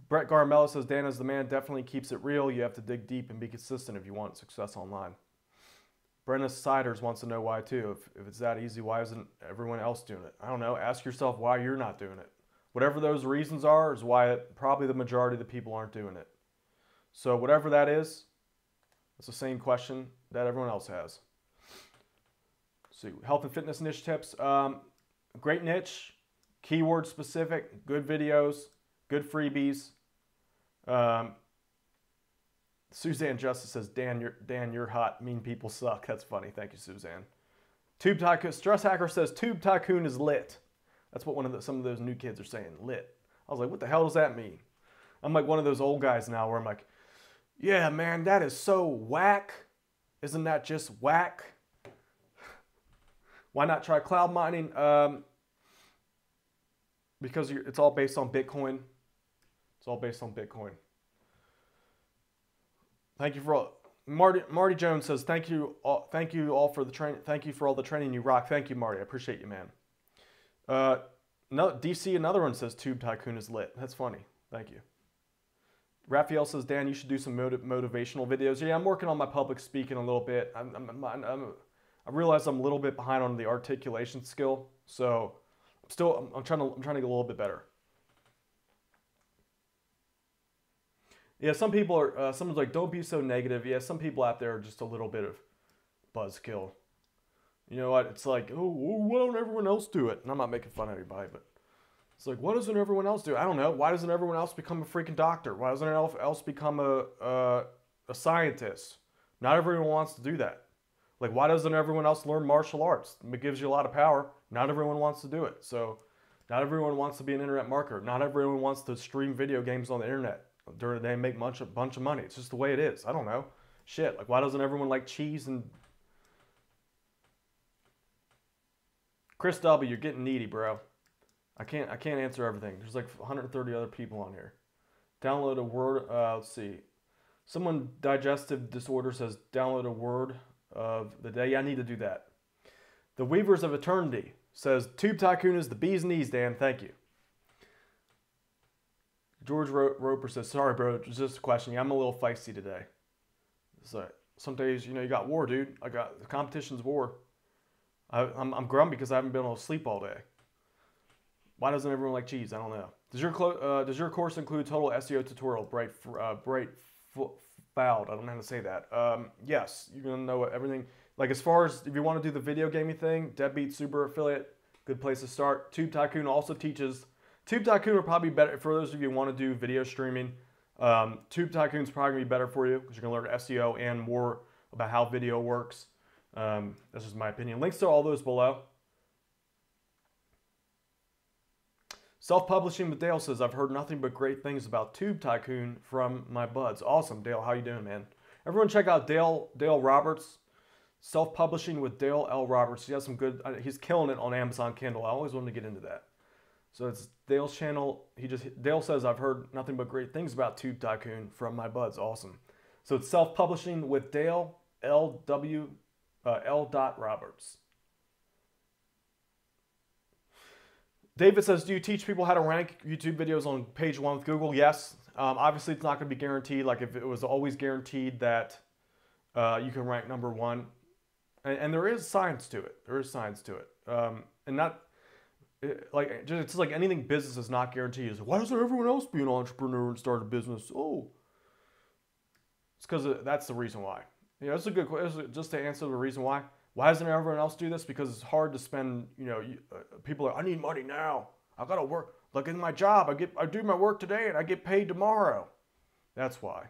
Brett Garmella says, Dan is the man, definitely keeps it real. You have to dig deep and be consistent if you want success online. Brenna Siders wants to know why too. If it's that easy, why isn't everyone else doing it? I don't know. Ask yourself why you're not doing it. Whatever those reasons are is why probably the majority of the people aren't doing it. So whatever that is, it's the same question that everyone else has. So health and fitness niche tips. Great niche, keyword specific, good videos, good freebies. Suzanne Justice says, Dan, you're hot. Mean people suck. That's funny. Thank you, Suzanne. Tube Tycoon. Stress Hacker says, Tube Tycoon is lit. That's what some of those new kids are saying, lit. I was like, what the hell does that mean? I'm like one of those old guys now where I'm like, yeah, man, that is so whack. Isn't that just whack? Why not try cloud mining? Because it's all based on Bitcoin. It's all based on Bitcoin. Thank you for all. Marty Jones says, thank you all for the training. Thank you for all the training. You rock. Thank you, Marty. I appreciate you, man. No, DC, another one says Tube Tycoon is lit. That's funny. Thank you. Raphael says, Dan, you should do some motivational videos. Yeah, I'm working on my public speaking a little bit. I realize I'm a little bit behind on the articulation skill, so I'm trying to get a little bit better. Yeah, some people are. Someone's like, don't be so negative. Yeah, some people out there are just a little bit of buzzkill. You know what? It's like, oh, why don't everyone else do it? And I'm not making fun of anybody, but it's like, why doesn't everyone else do it? I don't know. Why doesn't everyone else become a freaking doctor? Why doesn't everyone else become a scientist? Not everyone wants to do that. Like, why doesn't everyone else learn martial arts? It gives you a lot of power. Not everyone wants to do it. So, not everyone wants to be an internet marketer. Not everyone wants to stream video games on the internet during the day and make a bunch of money. It's just the way it is. I don't know. Shit. Like, why doesn't everyone like cheese and... Chris W., you're getting needy, bro. I can't answer everything. There's like 130 other people on here. Download a word. Let's see. Someone digestive disorder says download a word of the day. Yeah, I need to do that. The Weavers of Eternity says Tube Tycoon is the bee's knees, Dan. Thank you. George Roper says, sorry, bro. It's just a question. Yeah, I'm a little feisty today. So some days, you know, you got war, dude. The competition's war. I'm grumpy because I haven't been able to sleep all day. Why doesn't everyone like cheese? I don't know. Does your course include total SEO tutorial? Bright Fouled. I don't know how to say that. Yes, you're gonna know everything. Like as far as if you want to do the video gaming thing, Deadbeat Super Affiliate, good place to start. Tube Tycoon also teaches. Tube Tycoon will probably be better for those of you who want to do video streaming. Tube Tycoon is probably gonna be better for you because you're gonna learn SEO and more about how video works. This is my opinion. Links to all those below. Self-publishing with Dale says, I've heard nothing but great things about Tube Tycoon from my buds. Awesome, Dale. How you doing, man? Everyone check out Dale Roberts. Self-publishing with Dale L. Roberts. He has some good, he's killing it on Amazon Kindle. I always wanted to get into that. So it's Dale's channel. Dale says, I've heard nothing but great things about Tube Tycoon from my buds. Awesome. So it's self-publishing with Dale L. Roberts. David says, do you teach people how to rank YouTube videos on page 1 with Google? Yes. Obviously, it's not going to be guaranteed. Like if it was always guaranteed that you can rank number 1. And there is science to it. There is science to it. And not, like, it's like anything business is not guaranteed. It's like, why doesn't everyone else be an entrepreneur and start a business? Oh. It's because that's the reason why. You know, it's a good question. Just to answer the reason why. Why doesn't everyone else do this? Because it's hard to spend, you know, people are, I need money now. I got to work. Like in my job, I do my work today and I get paid tomorrow. That's why.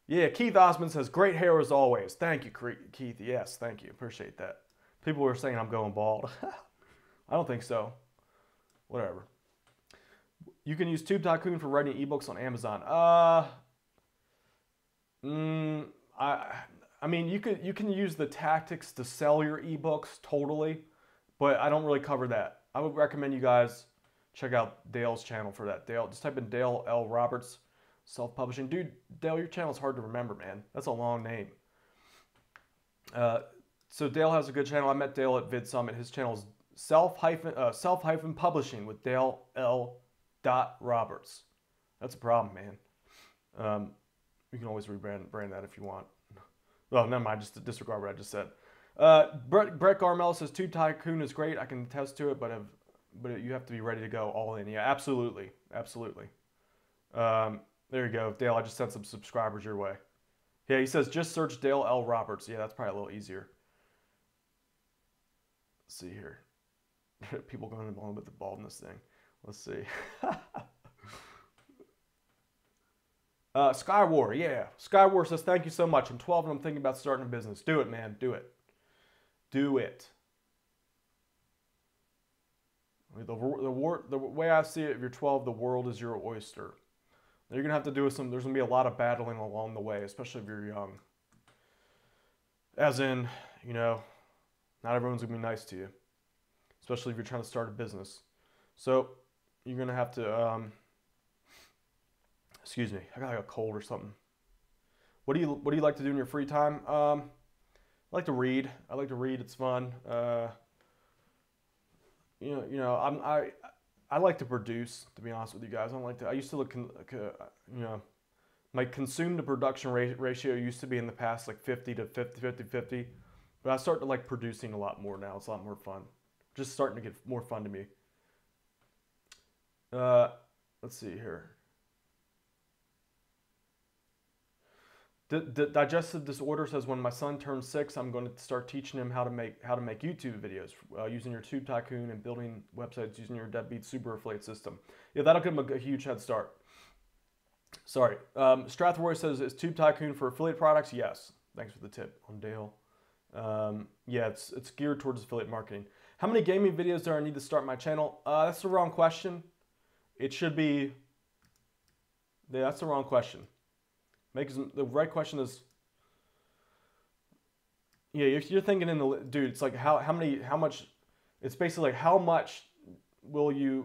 Yeah, Keith Osmond says, great hair as always. Thank you, Keith. Yes, thank you. Appreciate that. People were saying I'm going bald. I don't think so. Whatever. You can use Tube Tycoon for writing ebooks on Amazon. I mean, you can use the tactics to sell your ebooks totally, but I don't really cover that. I would recommend you guys check out Dale's channel for that. Dale, just type in Dale L. Roberts, self-publishing. Dude, Dale, your channel's hard to remember, man. That's a long name. So Dale has a good channel. I met Dale at Vid Summit. His channel is self-publishing with Dale L. Roberts. That's a problem, man. You can always brand that if you want. Well, never mind, just disregard what I just said. Brett Garmel says, Tube Tycoon is great. I can attest to it, but you have to be ready to go all in. Yeah, absolutely. Absolutely. There you go. Dale, I just sent some subscribers your way. Yeah, he says, just search Dale L. Roberts. Yeah, that's probably a little easier. Let's see here. People going along with the baldness thing. Let's see. Skywar, yeah. Skywar says, thank you so much. I'm 12 and I'm thinking about starting a business. Do it, man. Do it. Do it. The way I see it, if you're 12, the world is your oyster. You're going to have to do there's going to be a lot of battling along the way, especially if you're young. As in, you know, not everyone's going to be nice to you, especially if you're trying to start a business. So you're going to have to... excuse me, I got like a cold or something. What do you like to do in your free time? I like to read. I like to read. It's fun. I like to produce. To be honest with you guys, I used to look. My consume to production ratio used to be in the past like 50 to 50, but I start to like producing a lot more now. It's a lot more fun. Just starting to get more fun to me. Let's see here. Digestive disorder says, when my son turns 6, I'm going to start teaching him how to make YouTube videos using your Tube Tycoon and building websites using your Deadbeat Super Affiliate system. Yeah, that'll give him a huge head start. Sorry. Strathroy says, is Tube Tycoon for affiliate products? Yes. Thanks for the tip on Dale. Yeah, it's geared towards affiliate marketing. How many gaming videos do I need to start my channel? That's the wrong question. It should be... Yeah, that's the wrong question. The right question is, yeah, you're thinking in the, dude, it's like how much, it's basically like how much, the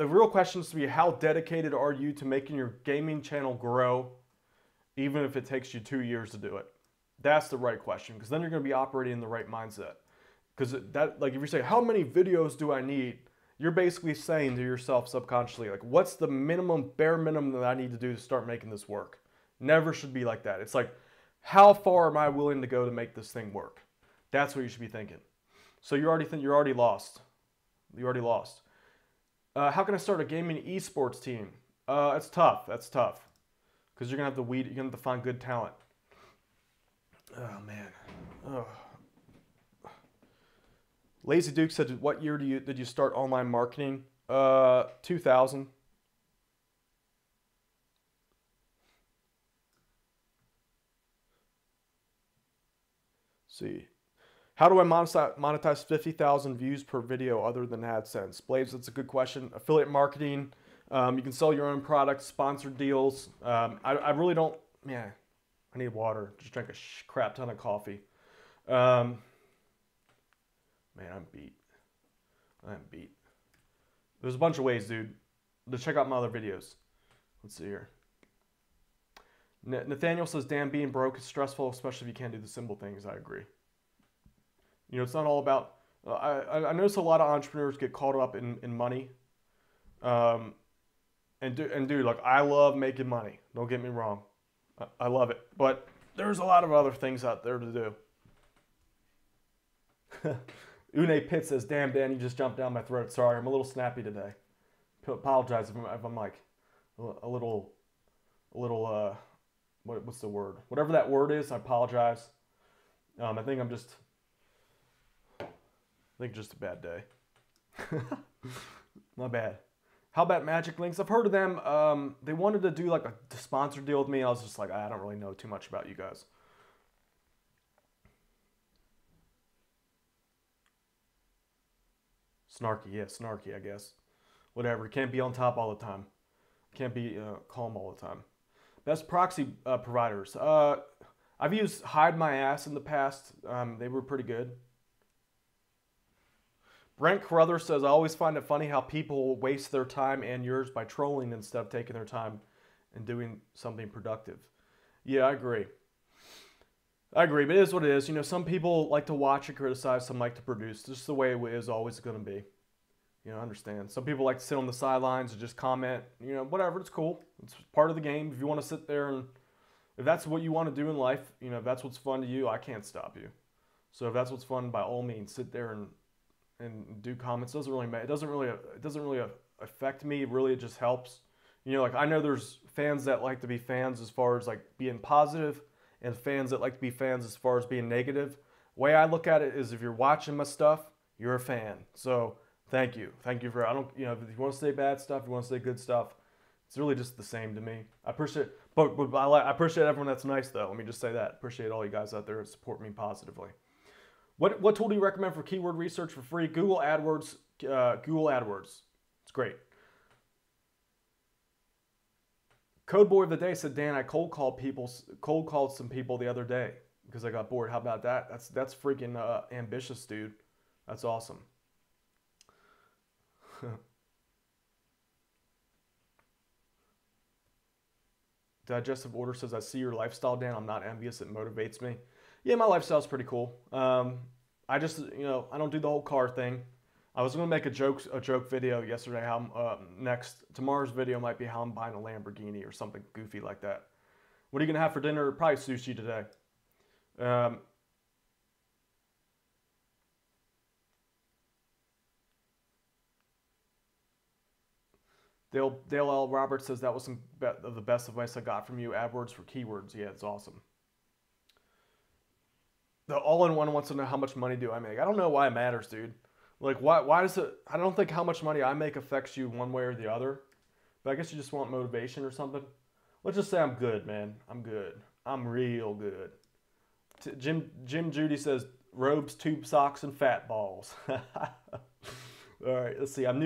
real question is to be how dedicated are you to making your gaming channel grow, even if it takes you 2 years to do it. That's the right question, because then you're going to be operating in the right mindset. Because like if you say, how many videos do I need? You're basically saying to yourself subconsciously, like, what's the bare minimum that I need to do to start making this work? Never should be like that. It's like, how far am I willing to go to make this thing work? That's what you should be thinking. So you're already lost. You already lost. How can I start a gaming eSports team? It's tough. That's tough. Because you're gonna have to you're gonna have to find good talent. Oh man. Oh. Lazy Duke said, what year did you start online marketing? 2000. See. How do I monetize 50,000 views per video other than AdSense? Blaze, that's a good question. Affiliate marketing. You can sell your own products, sponsored deals. I really don't, man, I need water. Just drank a crap ton of coffee. Man, I'm beat. I'm beat. There's a bunch of ways, dude, to check out my other videos. Let's see here. Nathaniel says, damn, being broke is stressful, especially if you can't do the simple things. I agree. You know, it's not all about, I notice a lot of entrepreneurs get caught up in money. And dude, like, I love making money. Don't get me wrong. I love it. But there's a lot of other things out there to do. Une Pitt says, damn, Dan, you just jumped down my throat. Sorry, I'm a little snappy today. Apologize if I'm like a little, what's the word? Whatever that word is, I apologize. I think just a bad day. Not bad. How about Magic Links? I've heard of them. They wanted to do like a sponsor deal with me. I was just like, I don't really know too much about you guys. Snarky, yeah, snarky, I guess. Whatever. Can't be on top all the time. Can't be calm all the time. Best proxy providers. I've used Hide My Ass in the past. They were pretty good. Brent Carruthers says, I always find it funny how people waste their time and yours by trolling instead of taking their time and doing something productive. Yeah, I agree. I agree, but it is what it is. You know, some people like to watch and criticize, some like to produce. This is the way it is always going to be. You know, I understand. Some people like to sit on the sidelines and just comment. You know, whatever, it's cool. It's part of the game. If you want to sit there and if that's what you want to do in life, you know, if that's what's fun to you, I can't stop you. So if that's what's fun, by all means, sit there and do comments. It doesn't really affect me. Really, it just helps. You know, like, I know there's fans that like to be fans as far as like being positive, and fans that like to be fans as far as being negative. The way I look at it is, if you're watching my stuff, you're a fan. So thank you for, I don't, you know, if you want to say bad stuff, if you want to say good stuff, it's really just the same to me. I appreciate, but I appreciate everyone that's nice though. Let me just say that. Appreciate all you guys out there that support me positively. What tool do you recommend for keyword research for free? Google AdWords. Google AdWords. It's great. Code Boy of the Day said, Dan, I cold called some people the other day because I got bored. How about that? That's freaking ambitious, dude. That's awesome. Digestive Order says, I see your lifestyle, Dan. I'm not envious. It motivates me. Yeah, my lifestyle's pretty cool. I just, you know, I don't do the whole car thing. I was going to make a joke video yesterday. How tomorrow's video might be how I'm buying a Lamborghini or something goofy like that. What are you going to have for dinner? Probably sushi today. Dale L. Roberts says, that was some of the best advice I got from you. AdWords for keywords. Yeah, it's awesome. The all-in-one wants to know, how much money do I make? I don't know why it matters, dude. Like, why does it, I don't think how much money I make affects you one way or the other. But I guess you just want motivation or something. Let's just say I'm good, man. I'm good. I'm real good. Jim Judy says, robes, tube socks, and fat balls. All right, let's see. I'm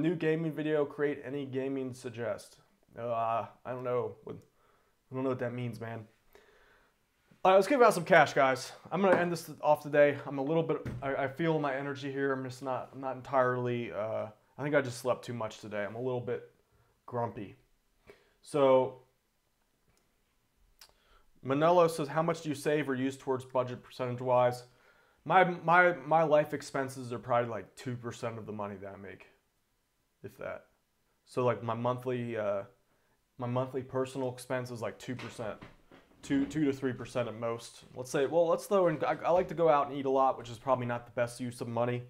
new gaming video. Create any gaming suggest. I don't know. I don't know what that means, man. All right, let's give out some cash, guys. I'm gonna end this off today. I'm a little bit, I feel my energy here. I'm not entirely, I think I just slept too much today. I'm a little bit grumpy. So, Manolo says, how much do you save or use towards budget percentage-wise? My life expenses are probably like 2% of the money that I make, if that. So like my monthly personal expense is like 2%. 2 to 3% at most. Let's say, well, let's throw in, I like to go out and eat a lot, which is probably not the best use of money,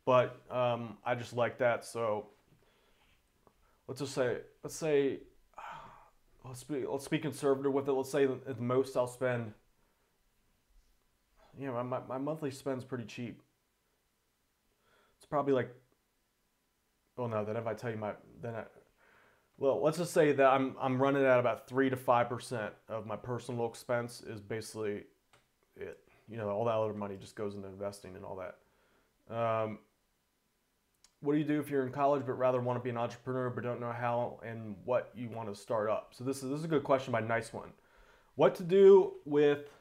but I just like that. So let's be conservative with it. Let's say at the most I'll spend, you know, my monthly spend's pretty cheap. It's probably like, oh no, then if I tell you well, let's just say that I'm running at about 3 to 5% of my personal expense is basically it. you know, all that other money just goes into investing and all that. What do you do if you're in college but rather want to be an entrepreneur but don't know how and what you want to start up? So this is a good question by Nice One. What to do with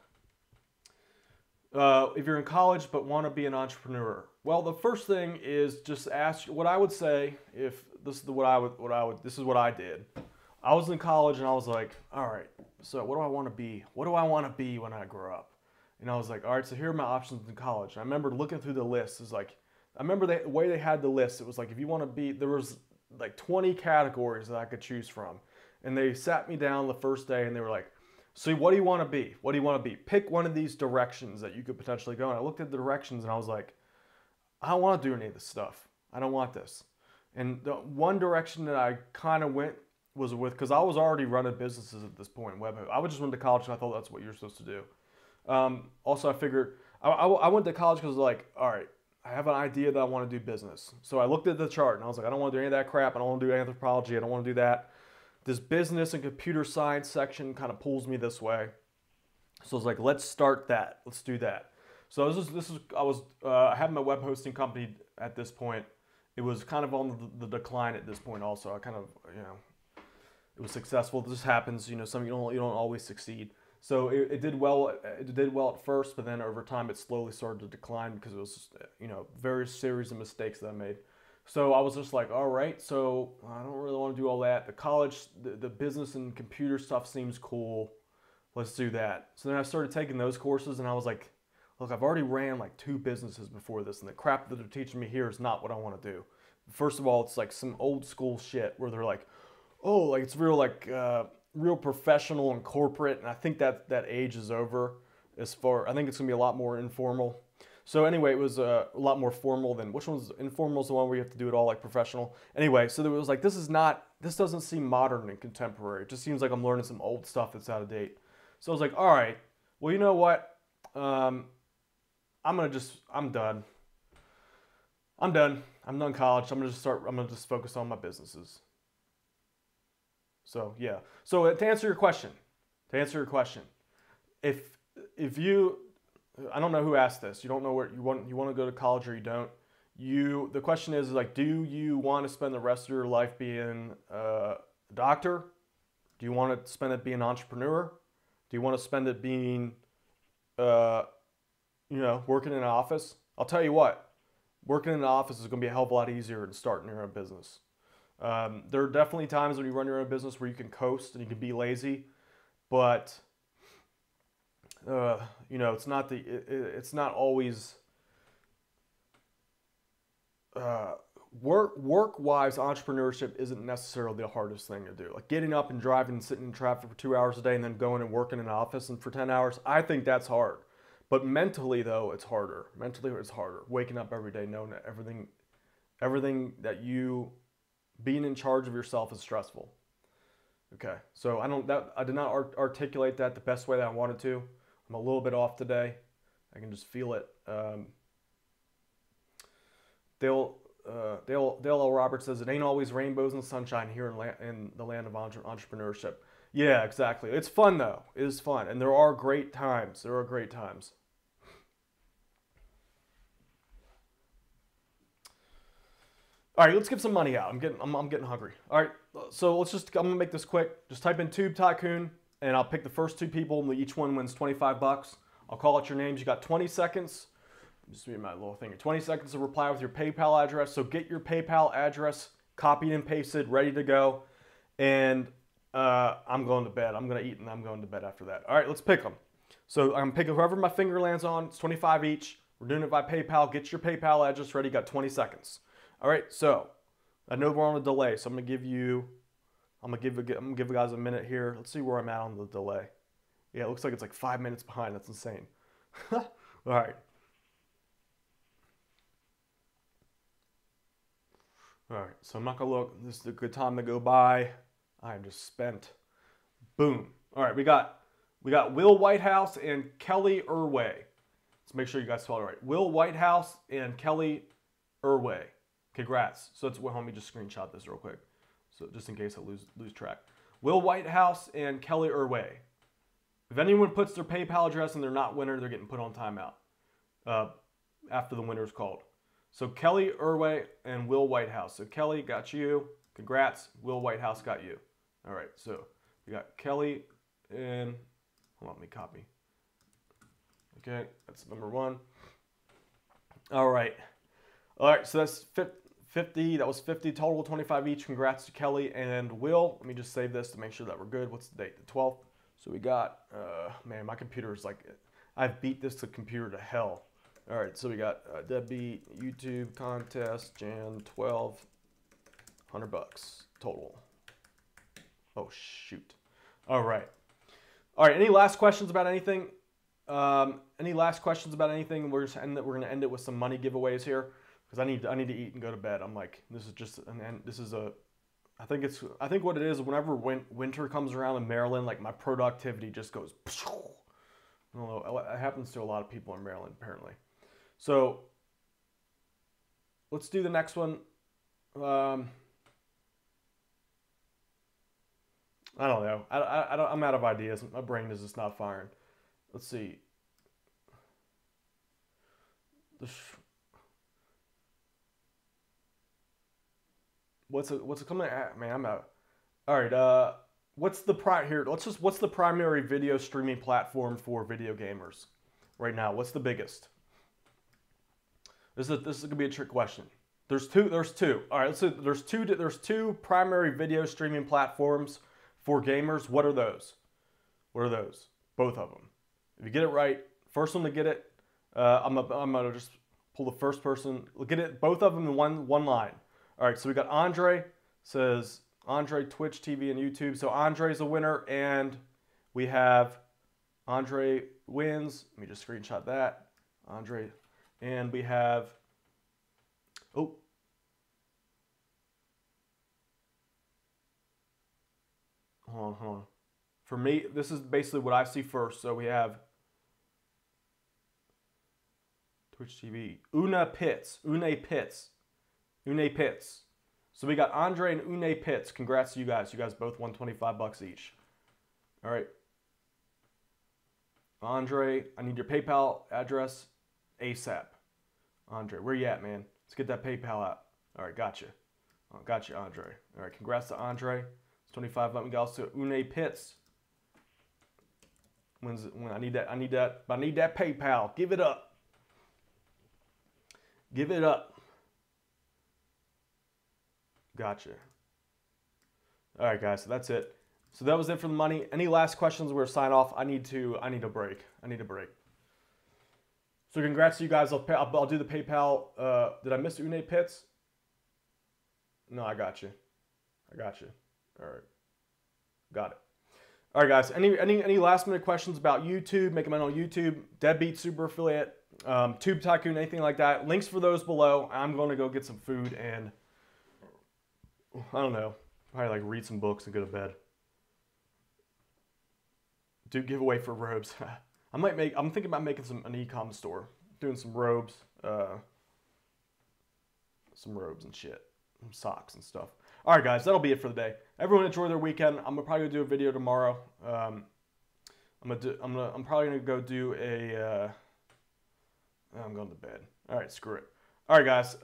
if you're in college but want to be an entrepreneur? Well, the first thing is just ask. What I would say, if this is this is what I did. I was in college and I was like, all right, so what do I want to be? What do I want to be when I grow up? And I was like, all right, so here are my options in college. And I remember looking through the list. It's like, I remember the way they had the list. It was like, if you want to be, there was like 20 categories that I could choose from. And they sat me down the first day and they were like, so what do you want to be? What do you want to be? Pick one of these directions that you could potentially go. And I looked at the directions and I was like, I don't want to do any of this stuff. I don't want this. And the one direction that I kind of went was with, because I was already running businesses at this point, I just went to college and I thought that's what you're supposed to do. Also, I figured, I went to college because like, all right, I have an idea that I want to do business. So I looked at the chart and I was like, I don't want to do any of that crap. I don't want to do anthropology. I don't want to do that. This business and computer science section kind of pulls me this way. So I was like, let's start that. Let's do that. So I had my web hosting company at this point. It was kind of on the decline at this point also. I kind of, you know, it was successful. This happens, you know, you don't always succeed. So it did well. It did well at first, but then over time it slowly started to decline because it was, you know, various series of mistakes that I made. So I was just like, all right, so I don't really want to do all that. The college, the business and computer stuff seems cool. Let's do that. So then I started taking those courses and I was like, look, I've already ran like 2 businesses before this and the crap that they're teaching me here is not what I want to do. First of all, it's like some old school shit where they're like, oh, like it's real like real professional and corporate, and I think that age is over. I think it's gonna be a lot more informal. So anyway, it was a lot more formal than, which one's informal is the one where you have to do it all like professional. Anyway, so there was like, this doesn't seem modern and contemporary. It just seems like I'm learning some old stuff that's out of date. So I was like, all right, well, you know what? I'm done. I'm done college. I'm gonna just focus on my businesses. So yeah. So to answer your question, if you, I don't know who asked this. You don't know where you want to go to college or you don't. The question is like, do you want to spend the rest of your life being a doctor? Do you want to spend it being an entrepreneur? Do you want to spend it being, you know, working in an office? I'll tell you what, working in an office is going to be a hell of a lot easier than starting your own business. There are definitely times when you run your own business where you can coast and you can be lazy, but you know, it's not always work-wise. Entrepreneurship isn't necessarily the hardest thing to do. Like getting up and driving and sitting in traffic for 2 hours a day and then going and working in an office and for 10 hours. I think that's hard. But mentally, though, it's harder. Mentally, it's harder. Waking up every day knowing that everything that you, being in charge of yourself is stressful. Okay, so I did not articulate that the best way that I wanted to. I'm a little bit off today. I can just feel it. Dale L. Roberts says, it ain't always rainbows and sunshine here in the land of entrepreneurship. Yeah, exactly. It's fun, though. It is fun. And there are great times. All right, let's give some money out. I'm getting hungry. All right, so I'm gonna make this quick. Just type in Tube Tycoon, and I'll pick the first 2 people, and each one wins $25. I'll call out your names. You got 20 seconds. Just read my little thing. 20 seconds to reply with your PayPal address. So get your PayPal address copied and pasted, ready to go. And I'm going to bed. I'm gonna eat, and I'm going to bed after that. All right, let's pick them. So I'm picking whoever my finger lands on. It's 25 each. We're doing it by PayPal. Get your PayPal address ready. You got 20 seconds. All right, so I know we're on a delay, so I'm gonna give you guys a minute here. Let's see where I'm at on the delay. Yeah, it looks like it's like 5 minutes behind. That's insane. All right. All right, so I'm not gonna look. This is a good time to go by. I'm just spent. Boom. All right, we got Will Whitehouse and Kelly Irway. Let's make sure you guys spell it right. Will Whitehouse and Kelly Irway. Congrats. So let me just screenshot this real quick, so just in case I lose track. Will Whitehouse and Kelly Irway. If anyone puts their PayPal address and they're not winner, they're getting put on timeout after the winner's called. So Kelly Irway and Will Whitehouse. So Kelly, got you. Congrats. Will Whitehouse got you. All right, so we got Kelly and, hold on, let me copy. Okay, that's number 1. All right, so that's 50. That was 50 total, 25 each. Congrats to Kelly and Will. Let me just save this to make sure that we're good. What's the date? The 12th. So we got, man, my computer is like, I've beat this computer to hell. All right, so we got deadbeat YouTube contest, Jan 12, $100 total. Oh shoot! All right. Any last questions about anything? Any last questions about anything? We're gonna end it with some money giveaways here because I need to eat and go to bed. I'm like, this is just I think what it is, whenever winter comes around in Maryland, like my productivity just goes. I don't know. It happens to a lot of people in Maryland apparently. So let's do the next one. I don't know. I'm out of ideas. My brain is just not firing. Let's see. What's it coming at? Man, I'm out. All right. What's the primary video streaming platform for video gamers right now? What's the biggest? This is gonna be a trick question. There's two. All right. Let's say there's two primary video streaming platforms for gamers. What are those? Both of them. If you get it right, first one to get it, I'm gonna just pull the first person. Look at it. Both of them in one line. All right. So we got Andre. Says Andre, Twitch TV and YouTube. So Andre's a winner, and we have Andre wins. Let me just screenshot that. Andre, and we have. Oh. Hold on. For me, this is basically what I see first. So we have Twitch TV. Une Pitts. So we got Andre and Une Pitts. Congrats to you guys. You guys both won $25 each. All right. Andre, I need your PayPal address ASAP. Andre, where you at, man? Let's get that PayPal out. All right, gotcha. Gotcha, Andre. All right, congrats to Andre. It's 25. Let me go also Une Pitts. When I need that PayPal. Give it up. Gotcha. All right, guys. So that's it. So that was it for the money. Any last questions? We're sign off. I need a break. So congrats to you guys. I'll do the PayPal. Did I miss Une Pitts? No, I got you. All right. Got it. All right, guys. Any last minute questions about YouTube? Make them on YouTube. Deadbeat Super Affiliate, Tube Tycoon, anything like that. Links for those below. I'm going to go get some food and I don't know. Probably like read some books and go to bed. Do giveaway for robes. I'm thinking about making an e-com store, doing some robes and shit, some socks and stuff. All right, guys, that'll be it for the day. Everyone enjoy their weekend. I'm probably gonna do a video tomorrow. I'm probably gonna go do a. I'm going to bed. All right, screw it. All right, guys.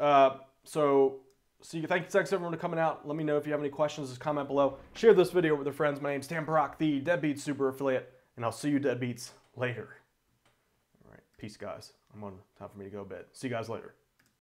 So see you. Thanks everyone for coming out. Let me know if you have any questions. Just comment below. Share this video with your friends. My name's Dan Brock, the Deadbeat Super Affiliate, and I'll see you deadbeats later. All right, peace, guys. Time for me to go to bed. See you guys later.